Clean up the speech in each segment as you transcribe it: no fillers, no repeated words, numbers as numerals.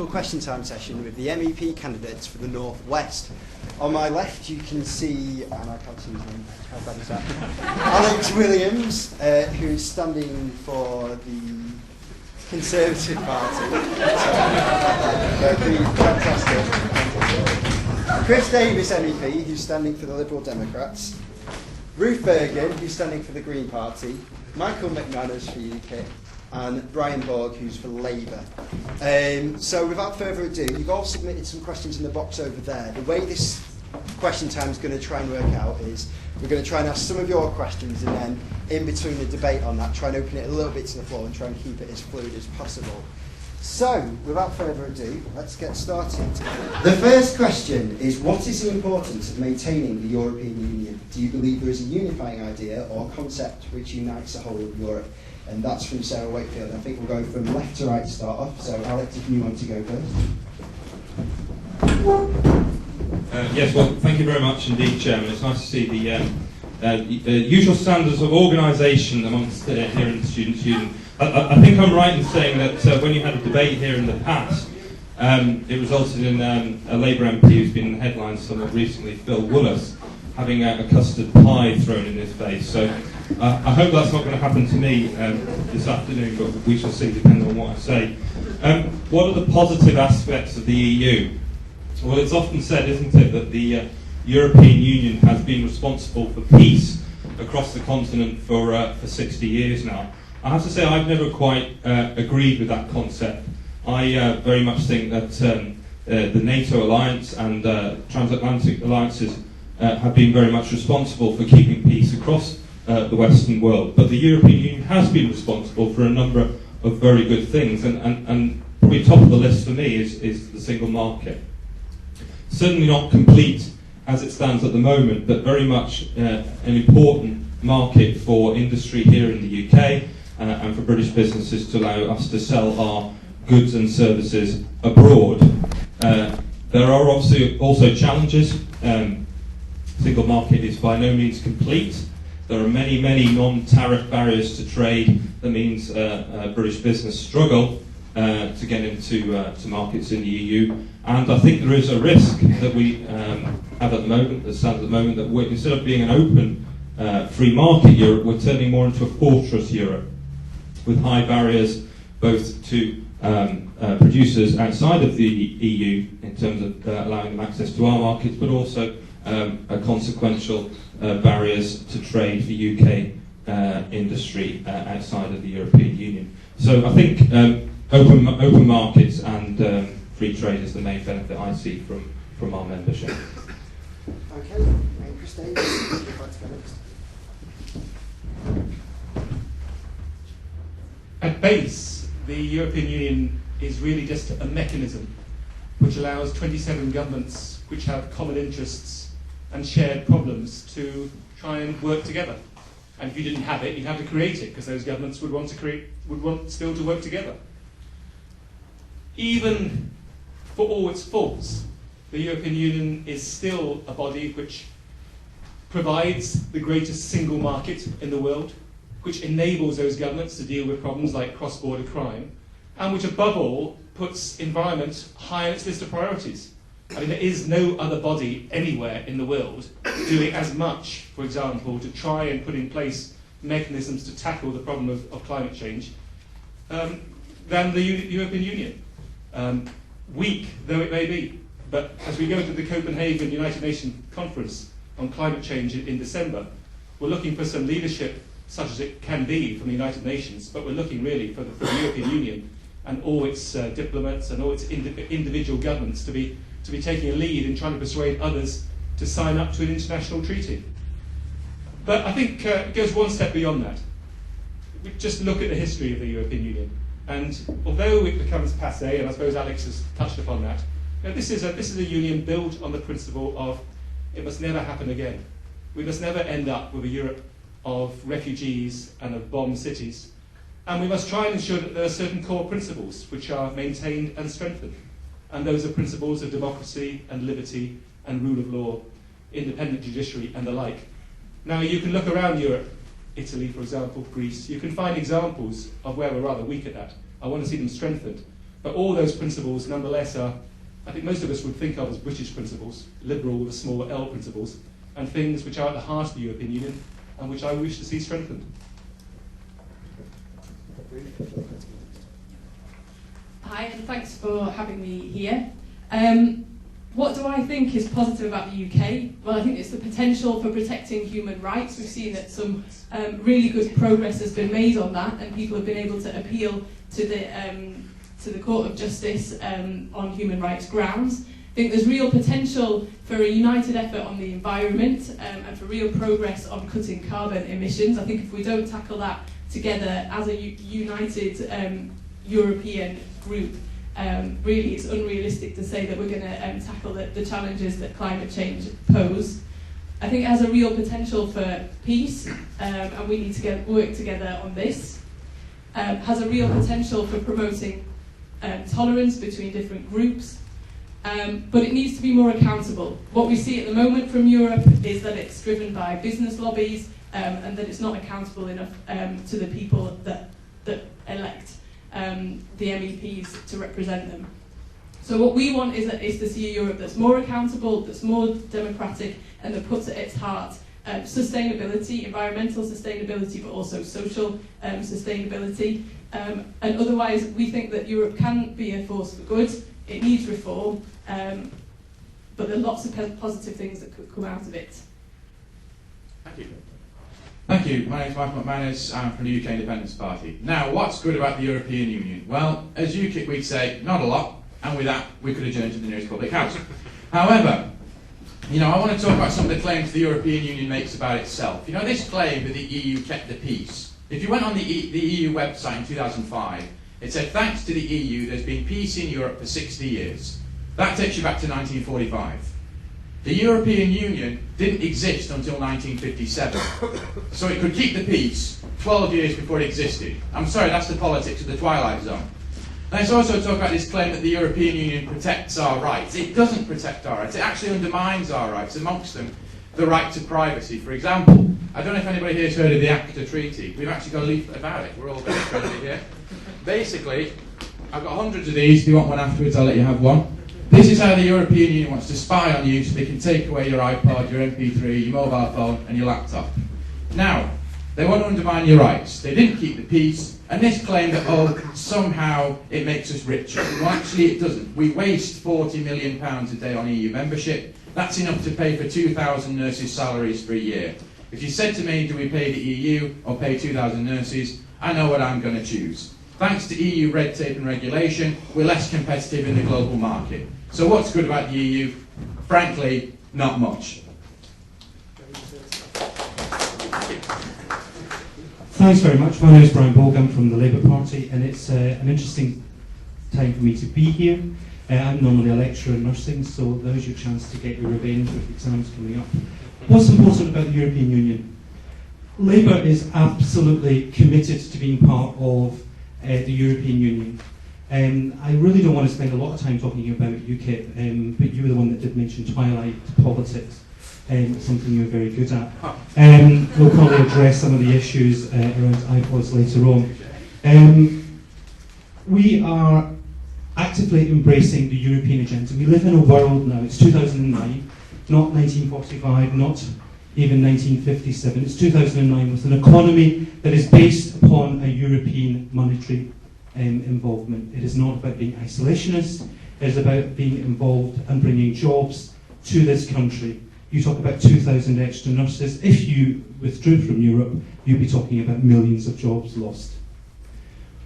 special question time session with the MEP candidates for the North West. On my left you can see, and I can't see his name, how bad is that? Alex Williams, who's standing for the Conservative Party. Fantastic. Chris Davies, MEP, who's standing for the Liberal Democrats. Ruth Bergan, who's standing for the Green Party. Michael McManus for UKIP. And Brian Boag, who's for Labour. So without further ado, you've all submitted some questions in the box over there. The way this question time is going to try and work out is we're going to try and ask some of your questions, and then in between the debate on that, try and open it a little bit to the floor and try and keep it as fluid as possible. So, without further ado, let's get started. The first question is, what is the importance of maintaining the European Union? Do you believe there is a unifying idea or concept which unites the whole of Europe? And that's from Sarah Wakefield. I think we'll go from left to right to start off. So, Alex, if you want to go first. Yes, well, thank you very much indeed, Chairman. It's nice to see the usual standards of organisation amongst here in the Students' Union. I think I'm right in saying that when you had a debate here in the past, it resulted in a Labour MP who's been in the headlines somewhat recently, Phil Woolas, having a custard pie thrown in his face. So I hope that's not going to happen to me this afternoon, but we shall see depending on what I say. What are the positive aspects of the EU? Well, it's often said, isn't it, that the European Union has been responsible for peace across the continent for 60 years now. I have to say I've never quite agreed with that concept. I very much think that the NATO alliance and transatlantic alliances have been very much responsible for keeping peace across the Western world. But the European Union has been responsible for a number of very good things, and probably top of the list for me is the single market. Certainly not complete as it stands at the moment, but very much an important market for industry here in the UK and for British businesses to allow us to sell our goods and services abroad. There are obviously also challenges. Single market is by no means complete. There are many, many non-tariff barriers to trade. That means British business struggle to get into to markets in the EU. And I think there is a risk that we have at the moment, that stands at the moment, that instead of being an open free market Europe, we're turning more into a fortress Europe, with high barriers both to producers outside of the EU in terms of allowing them access to our markets, but also consequential barriers to trade for UK industry outside of the European Union. So I think open markets and free trade is the main benefit I see from our membership. Okay, and Chris Davies, if you'd like to go next. At base, the European Union is really just a mechanism which allows 27 governments which have common interests and shared problems to try and work together. And if you didn't have it, you'd have to create it, because those governments would want still to work together. Even for all its faults, the European Union is still a body which provides the greatest single market in the world, which enables those governments to deal with problems like cross-border crime, and which above all puts environment high on its list of priorities. I mean, there is no other body anywhere in the world doing as much, for example, to try and put in place mechanisms to tackle the problem of climate change than the European Union. Weak though it may be, but as we go to the Copenhagen United Nations conference on climate change in December, we're looking for some leadership such as it can be from the United Nations, but we're looking really for the European Union and all its diplomats and all its individual governments to be taking a lead in trying to persuade others to sign up to an international treaty. But I think it goes one step beyond that. We just look at the history of the European Union, and although it becomes passé, and I suppose Alex has touched upon that, this is a union built on the principle of it must never happen again. We must never end up with a Europe of refugees and of bombed cities, and we must try and ensure that there are certain core principles which are maintained and strengthened, and those are principles of democracy and liberty and rule of law, independent judiciary and the like. Now you can look around Europe, Italy for example, Greece, you can find examples of where we're rather weak at that. I want to see them strengthened. But all those principles, nonetheless, are, I think most of us would think of as British principles, liberal with a small L principles, and things which are at the heart of the European Union and which I wish to see strengthened. Hi, and thanks for having me here. What do I think is positive about the UK? Well, I think it's the potential for protecting human rights. We've seen that some really good progress has been made on that, and people have been able to appeal to the Court of Justice on human rights grounds. I think there's real potential for a united effort on the environment and for real progress on cutting carbon emissions. I think if we don't tackle that together as a united European group, really it's unrealistic to say that we're going to tackle the challenges that climate change pose. I think it has a real potential for peace, and we need to work together on this. Has a real potential for promoting tolerance between different groups, but it needs to be more accountable. What we see at the moment from Europe is that it's driven by business lobbies, and that it's not accountable enough to the people that elect the MEPs to represent them. So what we want is to see a Europe that's more accountable, that's more democratic, and that puts at its heart sustainability, environmental sustainability, but also social sustainability. And otherwise, we think that Europe can be a force for good. It needs reform, but there are lots of positive things that could come out of it. Thank you. Thank you. My name is McManus. I'm from the UK Independence Party. Now, what's good about the European Union? Well, as UKIP, we'd say not a lot, and with that, we could adjourn to the nearest public house. However, I want to talk about some of the claims the European Union makes about itself. This claim that the EU kept the peace. If you went on the EU website in 2005, it said, thanks to the EU, there's been peace in Europe for 60 years. That takes you back to 1945. The European Union didn't exist until 1957, so it could keep the peace 12 years before it existed. I'm sorry, that's the politics of the Twilight Zone. Let's also talk about this claim that the European Union protects our rights. It doesn't protect our rights, it actually undermines our rights, amongst them the right to privacy. For example, I don't know if anybody here has heard of the ACTA Treaty. We've actually got a leaflet about it. We're all very friendly here. Basically, I've got hundreds of these. If you want one afterwards, I'll let you have one. This is how the European Union wants to spy on you so they can take away your iPod, your MP3, your mobile phone and your laptop. Now, they want to undermine your rights. They didn't keep the peace, and this claim that, somehow it makes us richer. Well, actually it doesn't. We waste £40 million a day on EU membership. That's enough to pay for 2,000 nurses' salaries for a year. If you said to me, do we pay the EU or pay 2,000 nurses, I know what I'm going to choose. Thanks to EU red tape and regulation, we're less competitive in the global market. So what's good about the EU? Frankly, not much. Thanks very much. My name is Boag. I'm from the Labour Party, and it's an interesting time for me to be here. I'm normally a lecturer in nursing, so there's your chance to get your revenge with exams coming up. What's important about the European Union? Labour is absolutely committed to being part of the European Union. I really don't want to spend a lot of time talking about UKIP, but you were the one that did mention Twilight politics, something you're very good at. We'll probably address some of the issues around iPods later on. We are actively embracing the European agenda. We live in a world now, it's 2009, not 1945, not even 1957, it's 2009 with an economy that is based upon a European monetary involvement. It is not about being isolationist, it is about being involved and bringing jobs to this country. You talk about 2,000 extra nurses. If you withdrew from Europe, you'd be talking about millions of jobs lost.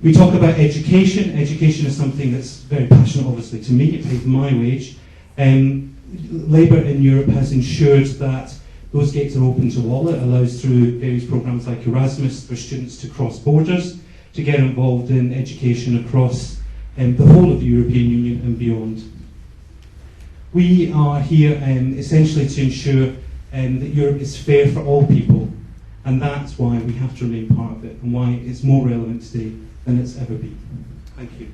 We talk about education. Education is something that's very passionate, obviously, to me. It pays my wage. Labour in Europe has ensured that those gates are open to all. It allows through various programmes like Erasmus for students to cross borders, to get involved in education across the whole of the European Union and beyond. We are here essentially to ensure that Europe is fair for all people, and that's why we have to remain part of it, and why it's more relevant today than it's ever been. Thank you.